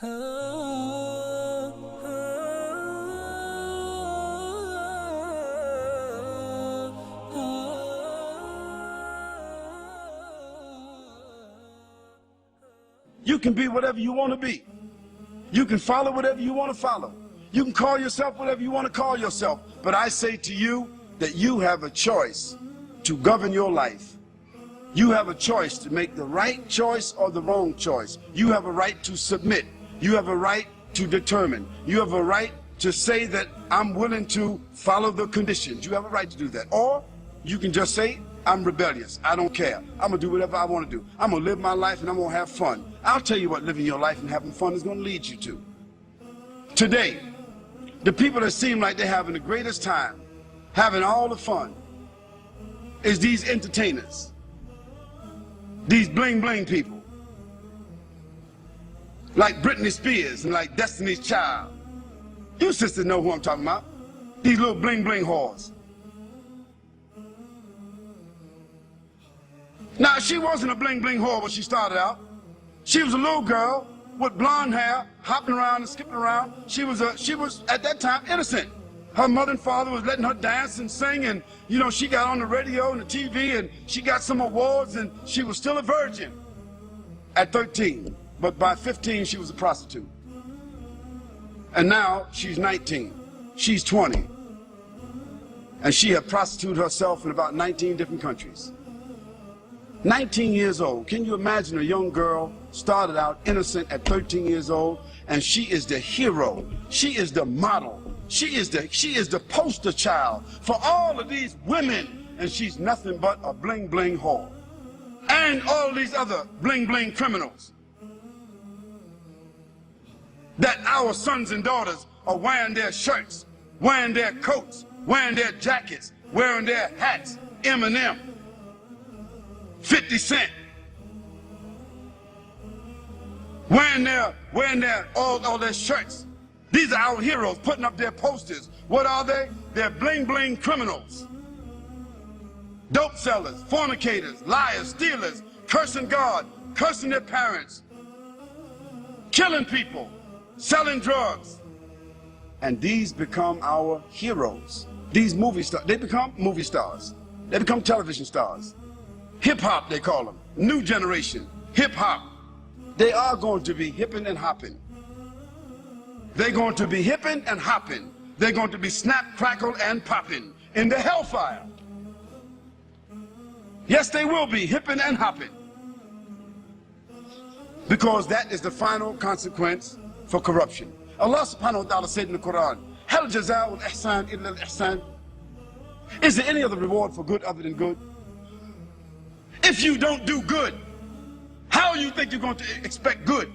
You can be whatever you want to be. You can follow whatever you want to follow. You can call yourself whatever you want to call yourself. But I say to you that you have a choice to govern your life. You have a choice to make the right choice or the wrong choice. You have a right to submit. You have a right to determine. You have a right to say that I'm willing to follow the conditions. You have a right to do that. Or you can just say, I'm rebellious. I don't care. I'm going to do whatever I want to do. I'm going to live my life and I'm going to have fun. I'll tell you what living your life and having fun is going to lead you to. Today, the people that seem like they're having the greatest time, having all the fun, is these entertainers. These bling bling people. Like Britney Spears and like Destiny's Child. You sisters know who I'm talking about. These little bling bling whores. Now, she wasn't a bling bling whore when she started out. She was a little girl with blonde hair, hopping around and skipping around. She was at that time innocent. Her mother and father was letting her dance and sing, and you know, she got on the radio and the TV and she got some awards, and she was still a virgin at 13. But by 15 she was a prostitute. And now she's 19, she's 20, and she had prostituted herself in about 19 different countries. 19 years old. Can you imagine a young girl started out innocent at 13 years old, and she is the hero, she is the model, she is the poster child for all of these women, and she's nothing but a bling bling whore. And all these other bling bling criminals that our sons and daughters are wearing their shirts, wearing their coats, wearing their jackets, wearing their hats, M&M, 50 Cent, wearing all their shirts. These are our heroes putting up their posters. What are they? They're bling bling criminals, dope sellers, fornicators, liars, stealers, cursing God, cursing their parents, killing people, selling drugs. And these become our heroes. These movie stars, they become movie stars. They become television stars. Hip-hop, they call them. New generation, hip-hop. They are going to be hipping and hopping. They're going to be hipping and hopping. They're going to be snap, crackle, and popping in the hellfire. Yes, they will be hipping and hopping. Because that is the final consequence for corruption. Allah subhanahu wa ta'ala said in the Quran, Hal jaza'ul ihsan illa al-ihsan. Is there any other reward for good other than good? If you don't do good, how do you think you're going to expect good?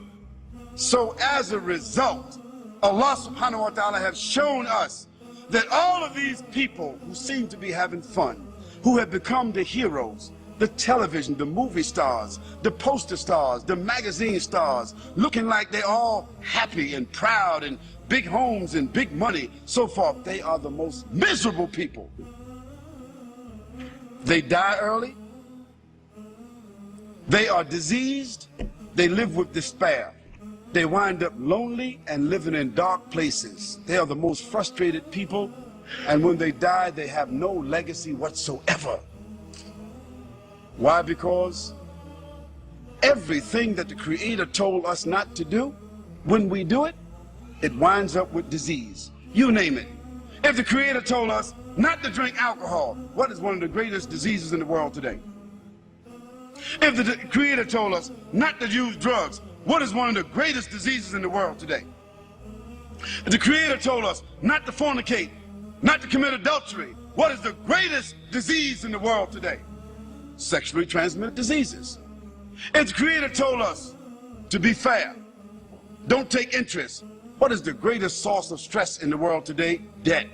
So as a result, Allah subhanahu wa ta'ala has shown us that all of these people who seem to be having fun, who have become the heroes, the television, the movie stars, the poster stars, the magazine stars, looking like they're all happy and proud and big homes and big money, so forth, they are the most miserable people. They die early. They are diseased, they live with despair. They wind up lonely and living in dark places. They are the most frustrated people, and when they die, they have no legacy whatsoever. Why? Because everything that the Creator told us not to do, when we do it, it winds up with disease. You name it. If the Creator told us not to drink alcohol, what is one of the greatest diseases in the world today? If the Creator told us not to use drugs, what is one of the greatest diseases in the world today? If the Creator told us not to fornicate, not to commit adultery, what is the greatest disease in the world today? Sexually transmitted diseases. If the Creator told us to be fair, don't take interest, what is the greatest source of stress in the world today? Debt.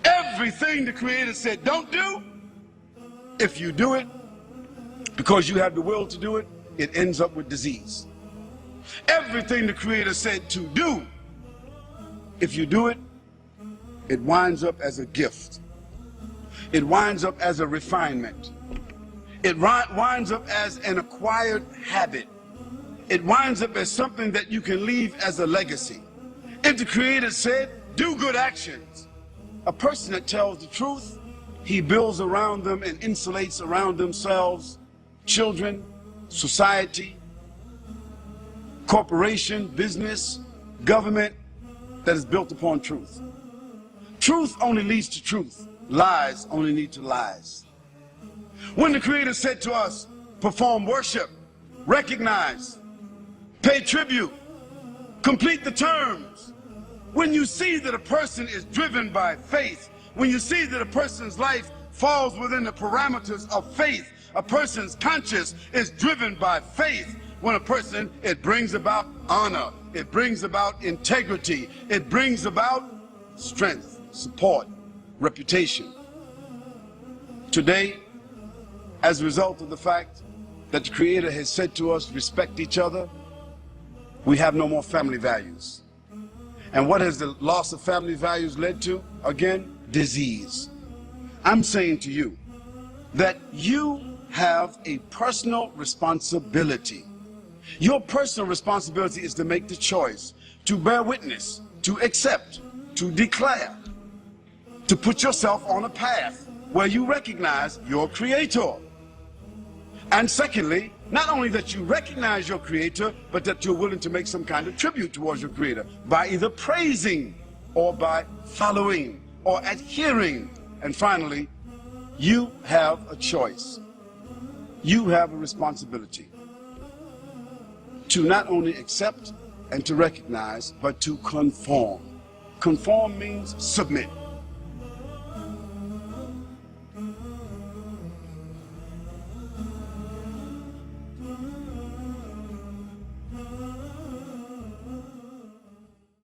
Everything the Creator said don't do, if you do it, because you have the will to do it, it ends up with disease. Everything the Creator said to do, if you do it, it winds up as a gift. It winds up as a refinement. It winds up as an acquired habit. it winds up as something that you can leave as a legacy. If the Creator said, do good actions, a person that tells the truth, he builds around them and insulates around themselves children, society, corporation, business, government that is built upon truth. Truth only leads to truth. Lies only lead to lies. When the Creator said to us, perform worship, recognize, pay tribute, complete the terms. When you see that a person is driven by faith, when you see that a person's life falls within the parameters of faith, a person's conscience is driven by faith. When a person, it brings about honor, it brings about integrity, it brings about strength, support, reputation. Today, as a result of the fact that the Creator has said to us, respect each other, we have no more family values. And what has the loss of family values led to? Again, disease. I'm saying to you that you have a personal responsibility. Your personal responsibility is to make the choice, to bear witness, to accept, to declare, to put yourself on a path where you recognize your Creator. And secondly, not only that you recognize your Creator, but that you're willing to make some kind of tribute towards your Creator by either praising or by following or adhering. And finally, you have a choice. You have a responsibility to not only accept and to recognize, but to conform. Conform means submit.